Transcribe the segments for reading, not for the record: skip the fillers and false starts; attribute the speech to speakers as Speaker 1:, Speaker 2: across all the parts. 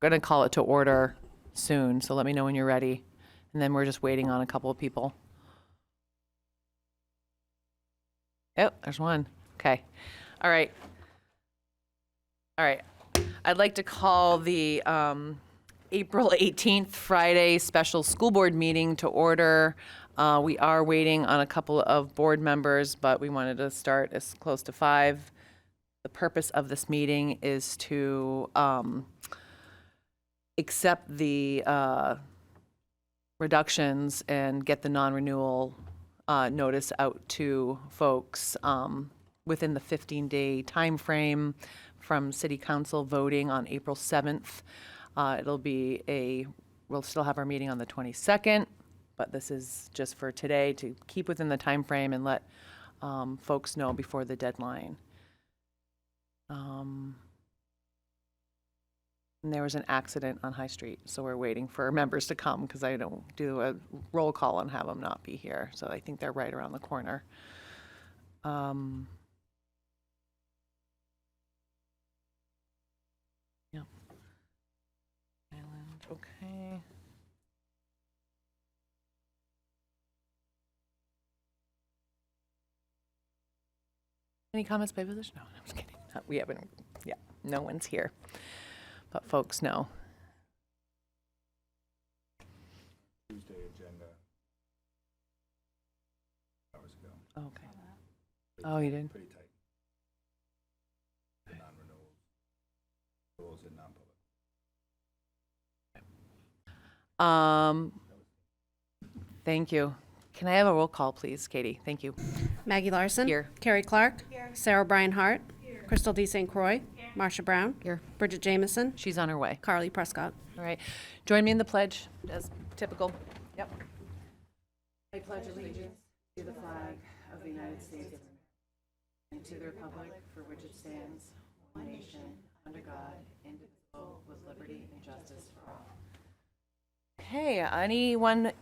Speaker 1: going to call it to order soon, so let me know when you're ready. And then we're just waiting on a couple of people. Oh, there's one. Okay. All right. All right. I'd like to call the April 18th, Friday, special school board meeting to order. We are waiting on a couple of board members, but we wanted to start as close to 5. The purpose of this meeting is to accept the reductions and get the non-renewal notice out to folks within the 15-day time frame from City Council voting on April 7th. We'll still have our meeting on the 22nd, but this is just for today to keep within the time frame and let folks know before the deadline. And there was an accident on High Street, so we're waiting for members to come because I don't do a roll call and have them not be here. So I think they're right around the corner. Yeah. Island, okay. Any comments by position? No, I'm just kidding. We haven't, yeah, no one's here. But folks know.
Speaker 2: Tuesday agenda. Hours ago.
Speaker 1: Okay. Oh, you did?
Speaker 2: Pretty tight. The non-renewals. Rules in non-public.
Speaker 1: Thank you. Can I have a roll call, please, Katie? Thank you.
Speaker 3: Maggie Larson.
Speaker 1: Here.
Speaker 3: Carrie Clark. Here. Sarah Bryan Hart. Here. Crystal D. St. Croix. Here. Marcia Brown.
Speaker 1: Here.
Speaker 3: Bridget Jameson.
Speaker 1: She's on her way.
Speaker 3: Carly Prescott.
Speaker 1: All right. Join me in the pledge, as typical. Yep. I pledge allegiance to the flag of the United States of America and to the republic for which it stands, one nation, under God, indivisible, with liberty and justice for all. Okay, anyone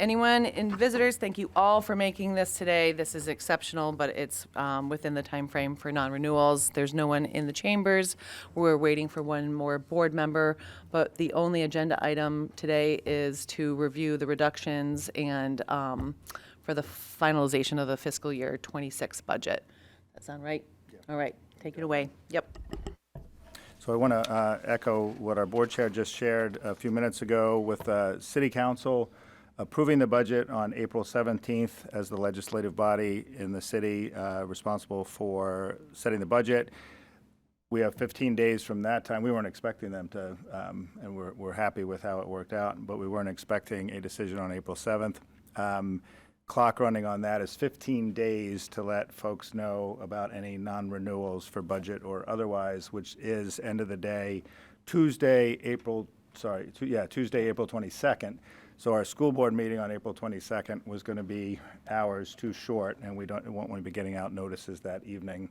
Speaker 1: in visitors, thank you all for making this today. This is exceptional, but it's within the time frame for non-renewals. There's no one in the chambers. We're waiting for one more board member, but the only agenda item today is to review the reductions and for the finalization of the fiscal year 26 budget. That sound right? Yeah. All right, take it away. Yep.
Speaker 2: So I want to echo what our board chair just shared a few minutes ago with City Council approving the budget on April 17th as the legislative body in the city responsible for setting the budget. We have 15 days from that time. We weren't expecting them to, and we're happy with how it worked out, but we weren't expecting a decision on April 7th. Clock running on that is 15 days to let folks know about any non-renewals for budget or otherwise, which is, end of the day, Tuesday, April 22nd. So our school board meeting on April 22nd was going to be hours too short, and we won't want to be getting out notices that evening.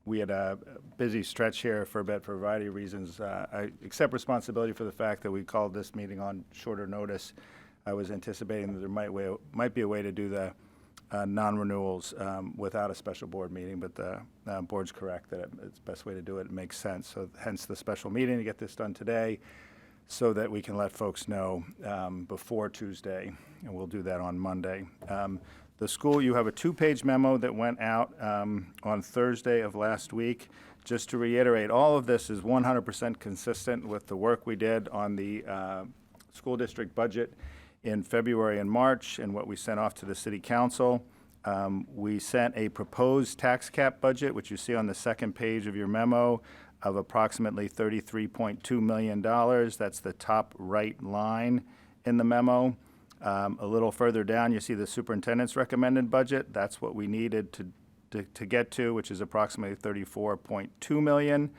Speaker 2: We had a busy stretch here for a bit for a variety of reasons. I accept responsibility for the fact that we called this meeting on shorter notice. I was anticipating that there might be a way to do the non-renewals without a special board meeting, but the board's correct that it's the best way to do it. It makes sense. So hence the special meeting to get this done today so that we can let folks know before Tuesday, and we'll do that on Monday. The school, you have a 2-page memo that went out on Thursday of last week. Just to reiterate, all of this is 100% consistent with the work we did on the school district budget in February and March and what we sent off to the City Council. We sent a proposed tax cap budget, which you see on the second page of your memo, of approximately $33.2 million. That's the top right line in the memo. A little further down, you see the superintendent's recommended budget. That's what we needed to get to, which is approximately $34.2 million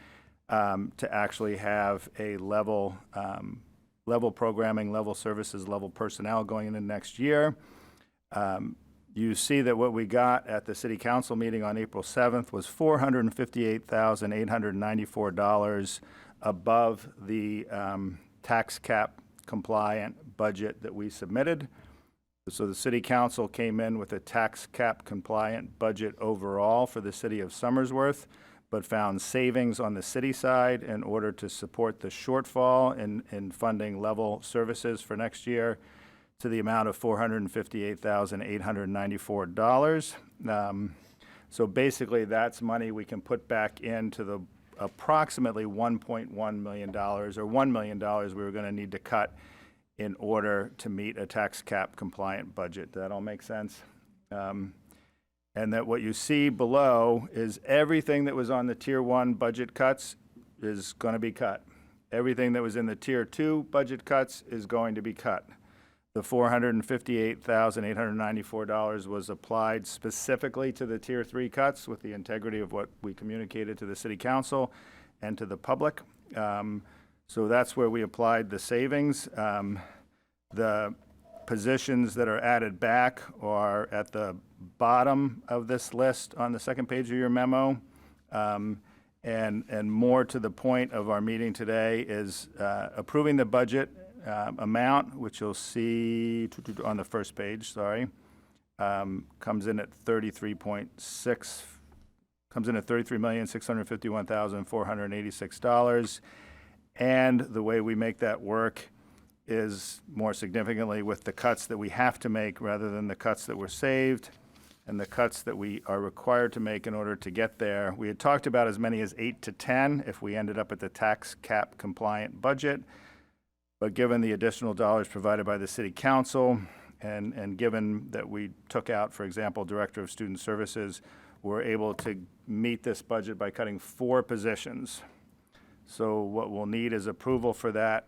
Speaker 2: to actually have a level programming, level services, level personnel going into next year. You see that what we got at the City Council meeting on April 7th was $458,894 above the tax cap compliant budget that we submitted. So the City Council came in with a tax cap compliant budget overall for the city of Somersworth, but found savings on the city side in order to support the shortfall in funding level services for next year to the amount of $458,894. So basically, that's money we can put back into the approximately $1.1 million, or $1 million we were going to need to cut in order to meet a tax cap compliant budget. Does that all make sense? And that what you see below is everything that was on the Tier 1 budget cuts is going to be cut. Everything that was in the Tier 2 budget cuts is going to be cut. The $458,894 was applied specifically to the Tier 3 cuts with the integrity of what we communicated to the City Council and to the public. So that's where we applied the savings. The positions that are added back are at the bottom of this list on the second page of your memo. And more to the point of our meeting today is approving the budget amount, which you'll see on the first page, comes in at $33,651,486. And the way we make that work is more significantly with the cuts that we have to make rather than the cuts that were saved and the cuts that we are required to make in order to get there. We had talked about as many as 8 to 10 if we ended up at the tax cap compliant budget. But given the additional dollars provided by the City Council and given that we took out, for example, Director of Student Services, we're able to meet this budget by cutting 4 positions. So what we'll need is approval for that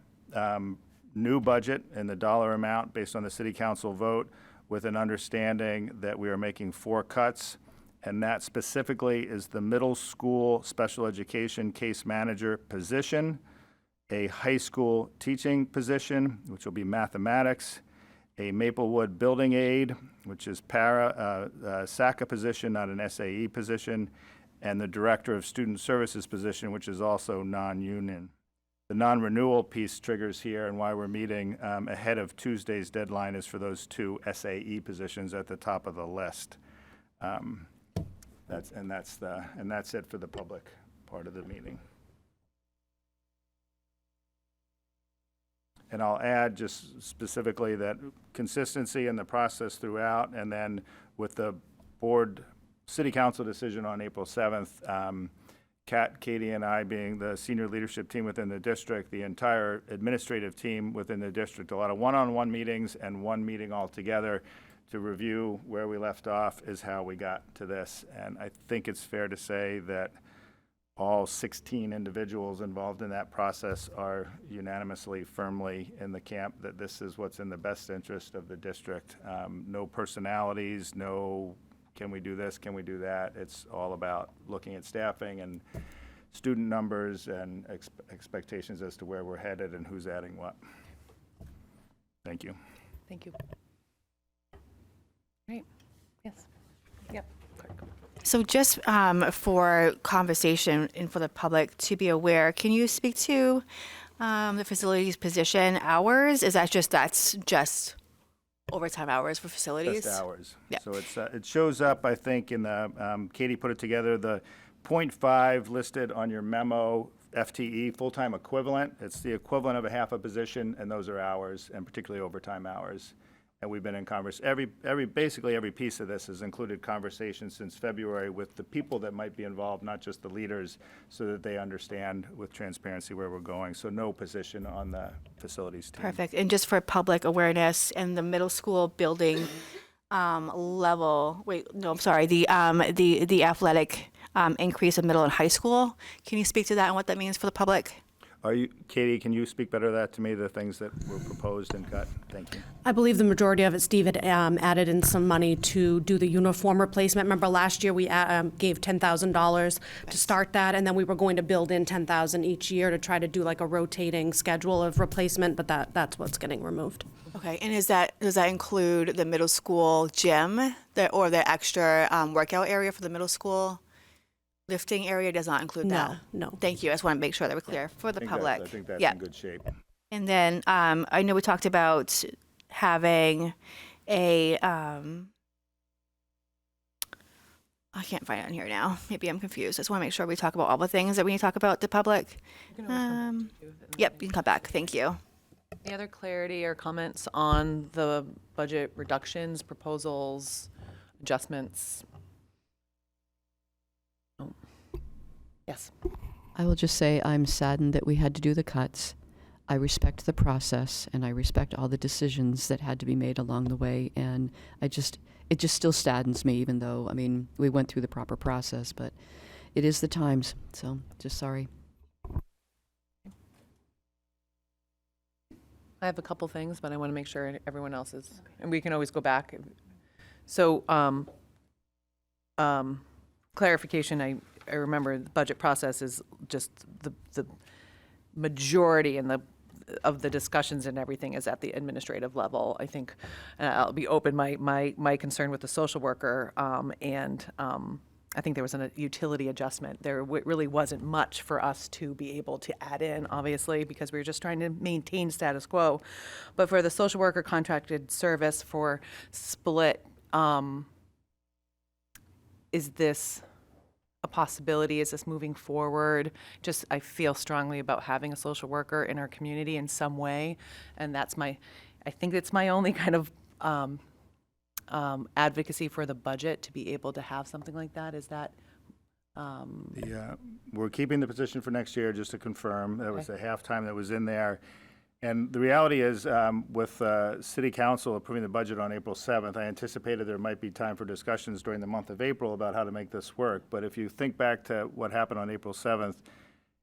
Speaker 2: new budget and the dollar amount based on the City Council vote with an understanding that we are making 4 cuts. And that specifically is the middle school special education case manager position, a high school teaching position, which will be mathematics, a Maplewood building aide, which is SACA position, not an SAE position, and the Director of Student Services position, which is also non-union. The non-renewal piece triggers here, and why we're meeting ahead of Tuesday's deadline is for those 2 SAE positions at the top of the list. That's it for the public part of the meeting. And I'll add just specifically that consistency in the process throughout, and then with the board City Council decision on April 7th, Kat, Katie, and I being the senior leadership team within the district, the entire administrative team within the district, a lot of one-on-one meetings and one meeting altogether to review where we left off is how we got to this. And I think it's fair to say that all 16 individuals involved in that process are unanimously, firmly in the camp that this is what's in the best interest of the district. No personalities, no can we do this, can we do that? It's all about looking at staffing and student numbers and expectations as to where we're headed and who's adding what. Thank you.
Speaker 1: Thank you. Great. Yes. Yep.
Speaker 4: So just for conversation and for the public to be aware, can you speak to the facilities position hours? Is that that's just overtime hours for facilities?
Speaker 2: Just hours.
Speaker 4: Yeah.
Speaker 2: So it shows up, I think, in the, Katie put it together, the 0.5 listed on your memo, FTE, full-time equivalent. It's the equivalent of a half a position, and those are hours, and particularly overtime hours. And we've been in basically every piece of this has included conversations since February with the people that might be involved, not just the leaders, so that they understand with transparency where we're going. So no position on the facilities team.
Speaker 4: Perfect. And just for public awareness, in the middle school building level, the athletic increase in middle and high school, can you speak to that and what that means for the public?
Speaker 2: Katie, can you speak better to that to me, the things that were proposed and cut? Thank you.
Speaker 3: I believe the majority of it, Steve had added in some money to do the uniform replacement. Remember last year we gave $10,000 to start that, and then we were going to build in $10,000 each year to try to do like a rotating schedule of replacement, but that's what's getting removed.
Speaker 4: Okay, and does that include the middle school gym or the extra workout area for the middle school? Lifting area does not include that?
Speaker 3: No.
Speaker 4: Thank you. I just want to make sure that we're clear for the public.
Speaker 2: I think that's
Speaker 4: Yeah.
Speaker 2: in good shape.
Speaker 4: And then I know we talked about having a I can't find it on here now. Maybe I'm confused. I just want to make sure we talk about all the things that we need to talk about to public. Yep, you can come back. Thank you.
Speaker 1: Any other clarity or comments on the budget reductions, proposals, adjustments? Oh. Yes.
Speaker 5: I will just say I'm saddened that we had to do the cuts. I respect the process, and I respect all the decisions that had to be made along the way, and it just still saddens me, even though, I mean, we went through the proper process, but it is the times, so just sorry.
Speaker 1: I have a couple things, but I want to make sure everyone else is, and we can always go back. So, clarification, I remember the budget process is just the majority of the discussions and everything is at the administrative level. I think, I'll be open, my concern with the social worker, and I think there was a utility adjustment. There really wasn't much for us to be able to add in, obviously, because we were just trying to maintain status quo. But for the social worker contracted service for split, is this a possibility? Is this moving forward? Just, I feel strongly about having a social worker in our community in some way, and I think it's my only kind of advocacy for the budget, to be able to have something like that. Is that?
Speaker 2: We're keeping the position for next year, just to confirm. There was a half-time that was in there. And the reality is, with City Council approving the budget on April 7th, I anticipated there might be time for discussions during the month of April about how to make this work. But if you think back to what happened on April 7th,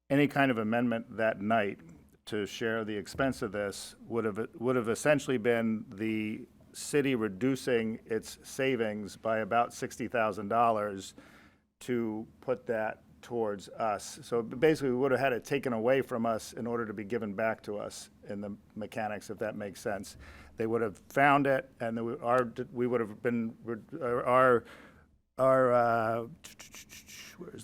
Speaker 2: any kind of amendment that night to share the expense of this would have essentially been the city reducing its savings by about $60,000 to put that towards us. So basically, we would have had it taken away from us in order to be given back to us in the mechanics, if that makes sense. They would have found it, and we would have been, where's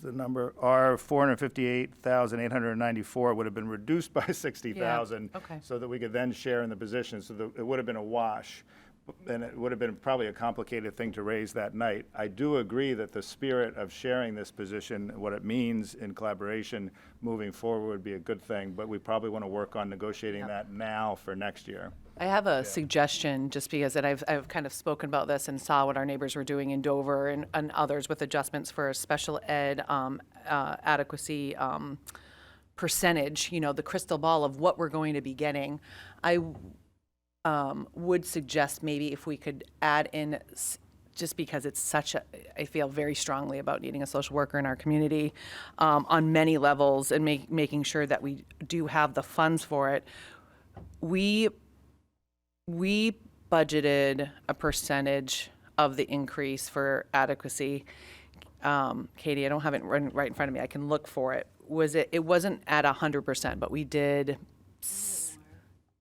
Speaker 2: the number? Our $458,894 would have been reduced by $60,000,
Speaker 1: okay.
Speaker 2: so that we could then share in the position. So that it would have been a wash. And it would have been probably a complicated thing to raise that night. I do agree that the spirit of sharing this position, what it means in collaboration moving forward, would be a good thing, but we probably want to work on negotiating that now for next year.
Speaker 1: I have a suggestion, just because that I've kind of spoken about this and saw what our neighbors were doing in Dover and others with adjustments for special ed adequacy percentage, the crystal ball of what we're going to be getting. I would suggest maybe if we could add in, just because it's I feel very strongly about needing a social worker in our community on many levels, and making sure that we do have the funds for it. We budgeted a percentage of the increase for adequacy. Katie, I don't have it right in front of me. I can look for it. It wasn't at 100%, but we did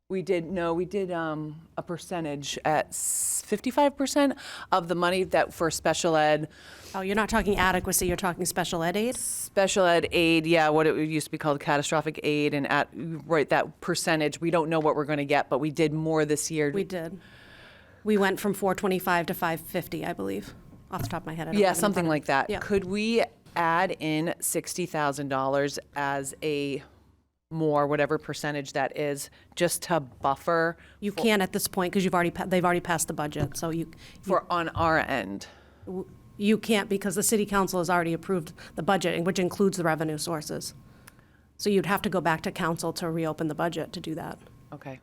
Speaker 1: a percentage at 55% of the money that for special ed.
Speaker 3: Oh, you're not talking adequacy, you're talking special ed aid?
Speaker 1: Special ed aid, yeah, what it used to be called catastrophic aid, and that percentage, we don't know what we're going to get, but we did more this year.
Speaker 3: We did. We went from 425 to 550, I believe, off the top of my head. I don't
Speaker 1: Yeah,
Speaker 3: have it in
Speaker 1: something
Speaker 3: front of me.
Speaker 1: like that.
Speaker 3: Yeah.
Speaker 1: Could we add in $60,000 as a more, whatever percentage that is, just to buffer?
Speaker 3: You can at this point, because they've already passed the budget, so
Speaker 1: For on our end?
Speaker 3: you can't, because the city council has already approved the budget, which includes the revenue sources. So you'd have to go back to council to reopen the budget to do that.
Speaker 1: Okay.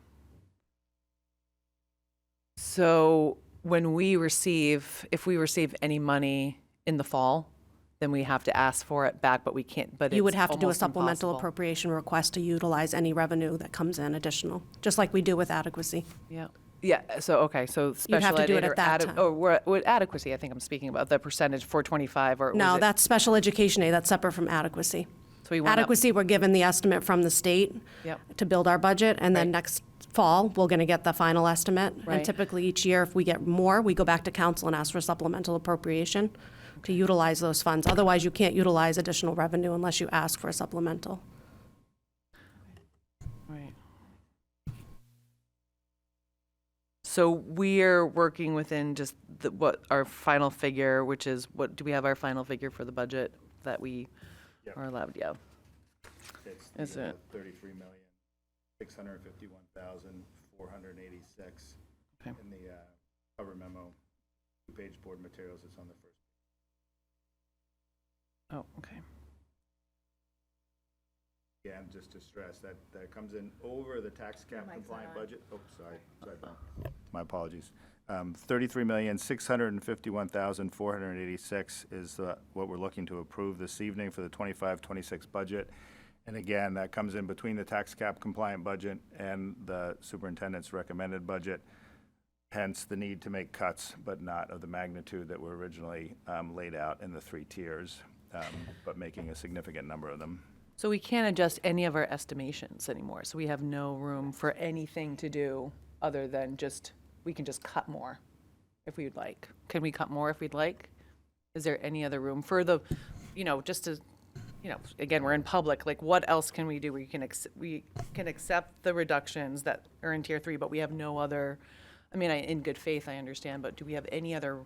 Speaker 1: So if we receive any money in the fall, then we have to ask for it back, but we can't, but it's
Speaker 3: You would have to do a
Speaker 1: almost
Speaker 3: supplemental
Speaker 1: impossible.
Speaker 3: appropriation request to utilize any revenue that comes in additional, just like we do with adequacy.
Speaker 1: Yeah. Yeah, so, okay, so special
Speaker 3: have to
Speaker 1: ed
Speaker 3: do
Speaker 1: aid
Speaker 3: it
Speaker 1: or
Speaker 3: at that time.
Speaker 1: with adequacy, I think I'm speaking about the percentage, 425, or was
Speaker 3: No,
Speaker 1: it-
Speaker 3: that's special education aid, that's separate from adequacy.
Speaker 1: So we went up-
Speaker 3: Adequacy, we're given the estimate from the state
Speaker 1: Yep.
Speaker 3: to build our budget, and then
Speaker 1: Right.
Speaker 3: next fall, we're gonna get the final estimate.
Speaker 1: Right.
Speaker 3: And typically each year, if we get more, we go back to council and ask for supplemental appropriation to utilize those funds. Otherwise, you can't utilize additional revenue unless you ask for a supplemental.
Speaker 1: Right.
Speaker 6: So we're working within just what our final figure, which is, what, do we have our final figure for the budget that we
Speaker 2: Yep.
Speaker 6: are allowed? Yeah.
Speaker 2: It's
Speaker 6: Is it?
Speaker 2: 33,651,486
Speaker 6: Okay.
Speaker 2: in the cover memo, 2-page board materials. It's on the first.
Speaker 6: Oh, okay.
Speaker 2: Again, just to stress that that comes in over the tax cap compliant budget. Oh, sorry. My apologies. 33,651,486 is what we're looking to approve this evening for the 25-26 budget. And again, that comes in between the tax cap compliant budget and the superintendent's recommended budget. Hence the need to make cuts, but not of the magnitude that were originally laid out in the 3 tiers, but making a significant number of them.
Speaker 6: So we can't adjust any of our estimations anymore. So we have no room for anything to do other than we can just cut more if we'd like. Can we cut more if we'd like? Is there any other room for just to, again, we're in public, like what else can we do? We can accept the reductions that are in tier 3, but we have no other, in good faith, I understand, but do we have any other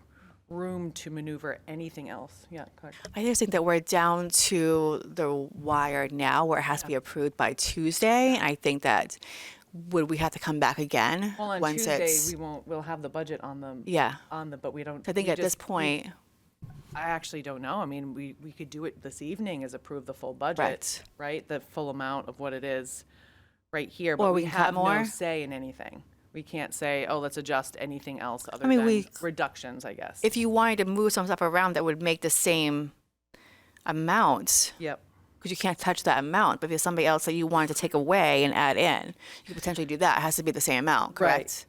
Speaker 6: room to maneuver anything else? Yeah, Clark.
Speaker 4: I just think that we're down to the wire now where it has to be approved by Tuesday. And I think that would we have to come back again
Speaker 6: Well, on
Speaker 4: once
Speaker 6: Tuesday,
Speaker 4: it's
Speaker 6: we'll have the budget on the,
Speaker 4: yeah.
Speaker 6: but we don't.
Speaker 4: I think
Speaker 6: we
Speaker 4: at this
Speaker 6: just-
Speaker 4: point,
Speaker 6: I actually don't know. We could do it this evening as approve the full budget,
Speaker 4: Right.
Speaker 6: right? The full amount of what it is right here,
Speaker 4: Or
Speaker 6: but
Speaker 4: we
Speaker 6: we
Speaker 4: can cut
Speaker 6: have no
Speaker 4: more.
Speaker 6: say in anything. We can't say, oh, let's adjust anything else other
Speaker 4: mean,
Speaker 6: than
Speaker 4: we-
Speaker 6: reductions, I guess.
Speaker 4: if you wanted to move some stuff around that would make the same amount,
Speaker 6: Yep.
Speaker 4: because you can't touch that amount. But if there's somebody else that you wanted to take away and add in, you could potentially do that. It has to be the same amount, correct?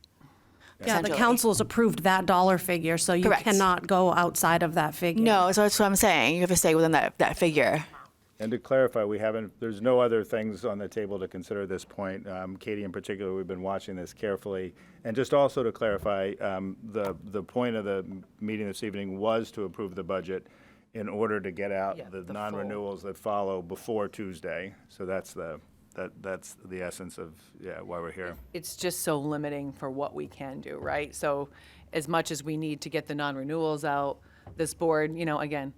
Speaker 3: Yeah, the
Speaker 4: Essentially.
Speaker 3: council's approved that dollar figure, so you
Speaker 4: Correct.
Speaker 3: cannot go outside of that figure.
Speaker 4: No, so that's what I'm saying. You have to stay within that figure.
Speaker 2: And to clarify, there's no other things on the table to consider at this point. Katie in particular, we've been watching this carefully. And just also to clarify, the point of the meeting this evening was to approve the budget in order to get out
Speaker 6: Yeah,
Speaker 2: the
Speaker 6: the full.
Speaker 2: non-renewals that follow before Tuesday. So that's the essence of, why we're here.
Speaker 6: It's just so limiting for what we can do, right? So as much as we need to get the non-renewals out, this board, again,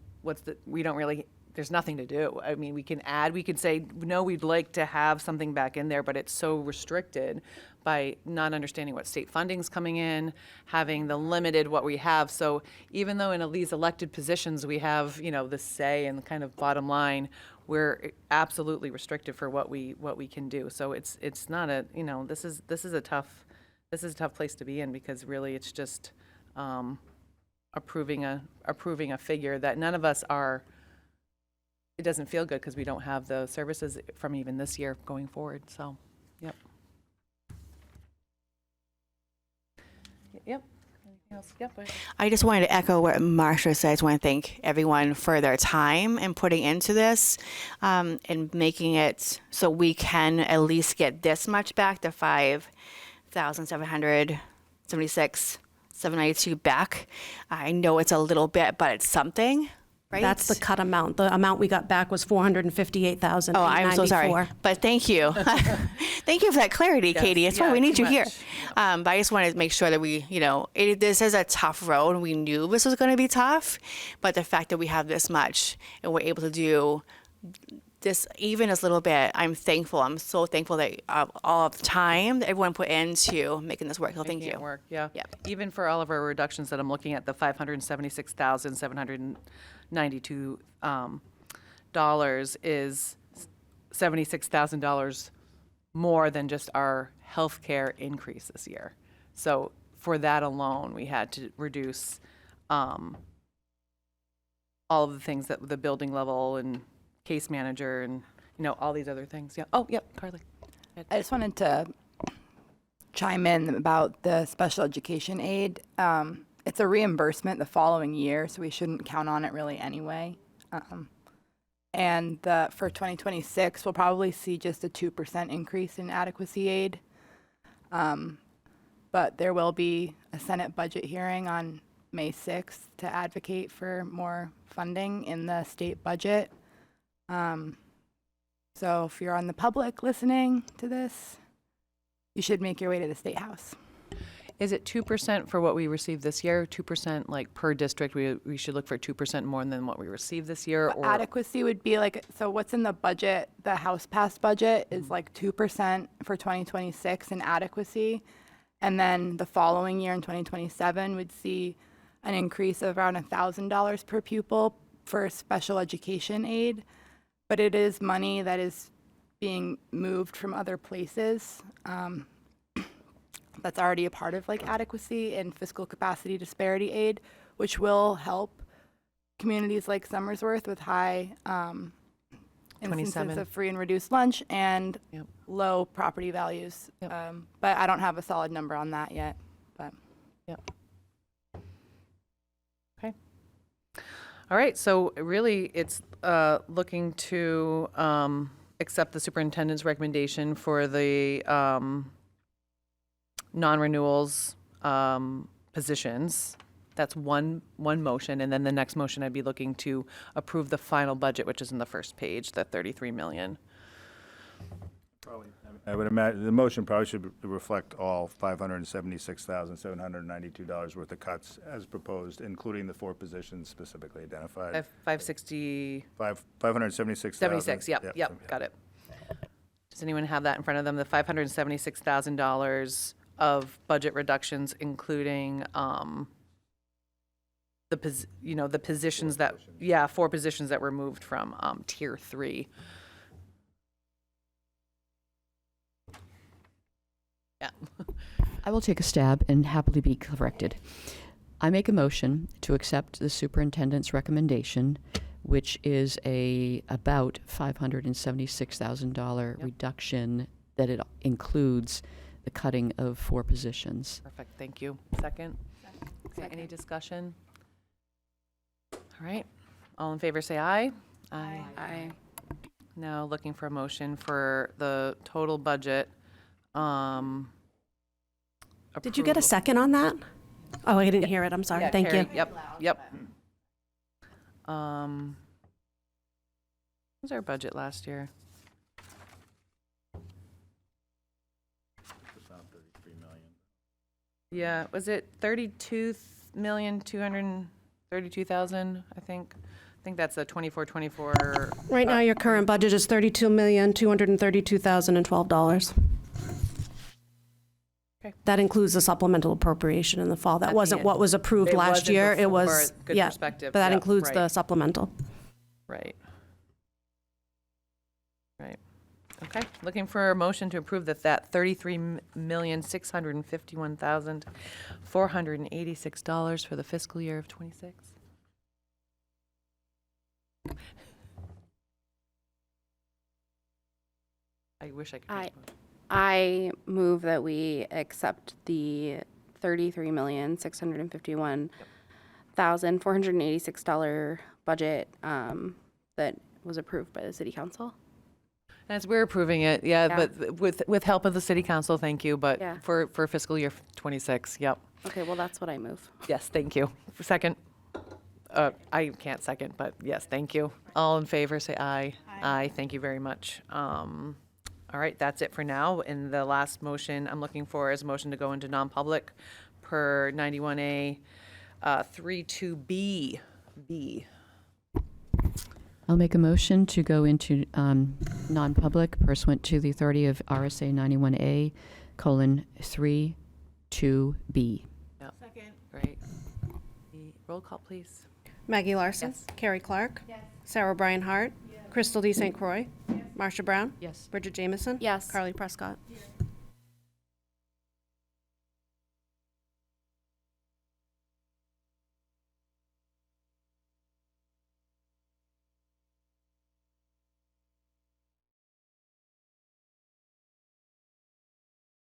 Speaker 6: there's nothing to do. We can add, we could say, no, we'd like to have something back in there, but it's so restricted by not understanding what state funding's coming in, having the limited what we have. So even though in these elected positions, we have, the say and the kind of bottom line, we're absolutely restricted for what we can do. So it's not this is a tough place to be in, because really it's just approving a figure that none of us are. It doesn't feel good because we don't have the services from even this year going forward. So, yep. Yep. Anything else? Yep.
Speaker 4: I just wanted to echo what Marsha said. I just want to thank everyone for their time and putting into this and making it so we can at least get this much back, the 5,776, 792 back. I know it's a little bit, but it's something, right?
Speaker 3: That's the cut amount. The amount we got back was $458,894.
Speaker 4: Oh, I'm so sorry. But thank you. Thank you for that clarity,
Speaker 6: Yes,
Speaker 4: Katie. That's why
Speaker 6: yeah,
Speaker 4: we need
Speaker 6: too
Speaker 4: you here.
Speaker 6: much.
Speaker 4: But I just wanted to make sure that we, this is a tough road. We knew this was going to be tough, but the fact that we have this much and we're able to do this even as little bit, I'm thankful. I'm so thankful that all of the time that everyone put into making this work. So thank
Speaker 6: Making
Speaker 4: you.
Speaker 6: it work, yeah.
Speaker 4: Yep.
Speaker 6: Even for all of our reductions that I'm looking at, the $576,792 dollars is $76,000 more than just our healthcare increase this year. So for that alone, we had to reduce all of the things that the building level and case manager and all these other things. Yeah. Oh, yep, Carly.
Speaker 7: I just wanted to chime in about the special education aid. It's a reimbursement the following year, so we shouldn't count on it really anyway. And for 2026, we'll probably see just a 2% increase in adequacy aid. But there will be a Senate budget hearing on May 6th to advocate for more funding in the state budget. So if you're on the public listening to this, you should make your way to the State House.
Speaker 6: Is it 2% for what we received this year? 2% like per district? We should look for 2% more than what we received this year? Or
Speaker 7: Adequacy would be like, so what's in the budget, the House passed budget is like 2% for 2026 in adequacy. And then the following year in 2027 would see an increase of around $1,000 per pupil for special education aid. But it is money that is being moved from other places. That's already a part of like adequacy and fiscal capacity disparity aid, which will help communities like Somersworth with high instances
Speaker 6: 27.
Speaker 7: of free and reduced lunch and
Speaker 6: Yep.
Speaker 7: low property values.
Speaker 6: Yep.
Speaker 7: But I don't have a solid number on that yet. But
Speaker 6: Yep. Okay. All right, so really, it's looking to accept the superintendent's recommendation for the non-renewals positions. That's one motion, and then the next motion, I'd be looking to approve the final budget, which is in the first page, the 33 million.
Speaker 2: I would imagine, the motion probably should reflect all $576,792 worth of cuts as proposed, including the 4 positions specifically identified.
Speaker 6: 560,
Speaker 2: 576,000.
Speaker 6: 76, yep, got it. Does anyone have that in front of them? The $576,000 of budget reductions, including the positions that, 4 positions that were moved from tier 3. Yeah.
Speaker 5: I will take a stab and happily be corrected. I make a motion to accept the superintendent's recommendation, which is about $576,000 reduction, that it includes the cutting of 4 positions.
Speaker 6: Perfect, thank you. Second? Okay, any discussion? All right, all in favor say aye. Aye.
Speaker 4: Aye.
Speaker 6: Now looking for a motion for the total budget.
Speaker 3: Did you get a second on that? Oh, I didn't hear it. I'm sorry.
Speaker 6: Yeah,
Speaker 3: Thank
Speaker 6: Carrie,
Speaker 3: you.
Speaker 6: Yep. What was our budget last year? Yeah, was it 32,232,000, I think? I think that's a 24.
Speaker 3: Right now, your current budget is $32,232,012.
Speaker 6: Okay.
Speaker 3: That includes the supplemental appropriation in the fall. That
Speaker 6: At the
Speaker 3: wasn't
Speaker 6: end.
Speaker 3: what was approved
Speaker 6: It
Speaker 3: last
Speaker 6: wasn't
Speaker 3: year. It
Speaker 6: before.
Speaker 3: was,
Speaker 6: Good
Speaker 3: yeah,
Speaker 6: perspective.
Speaker 3: but that
Speaker 6: Yep,
Speaker 3: includes the
Speaker 6: right.
Speaker 3: supplemental.
Speaker 6: Right. Okay, looking for a motion to approve that $33,651,486 for the fiscal year of 26. I wish I could. read both.
Speaker 8: I move that we accept the $33,651,486 budget that was approved by the city council.
Speaker 6: As we're approving it, yeah,
Speaker 8: Yeah.
Speaker 6: but with help of the city council, thank you, but
Speaker 8: Yeah.
Speaker 6: for fiscal year 26, yep.
Speaker 8: Okay, well, that's what I move.
Speaker 6: Yes, thank you. Second. I can't second, but yes, thank you. All in favor, say aye. Aye, thank you very much. All right, that's it for now. And the last motion I'm looking for is a motion to go into non-public per 91A 32B. B.
Speaker 5: I'll make a motion to go into non-public pursuant to the authority of RSA 91A:3(2)B.
Speaker 6: Yep. Second. Great. Roll call, please.
Speaker 3: Maggie Larson.
Speaker 6: Yes.
Speaker 3: Carrie Clark. Sarah Bryan Hart. Crystal D. St. Croix. Marcia Brown.
Speaker 5: Yes.
Speaker 3: Bridget Jameson.
Speaker 8: Yes.
Speaker 3: Carly Prescott.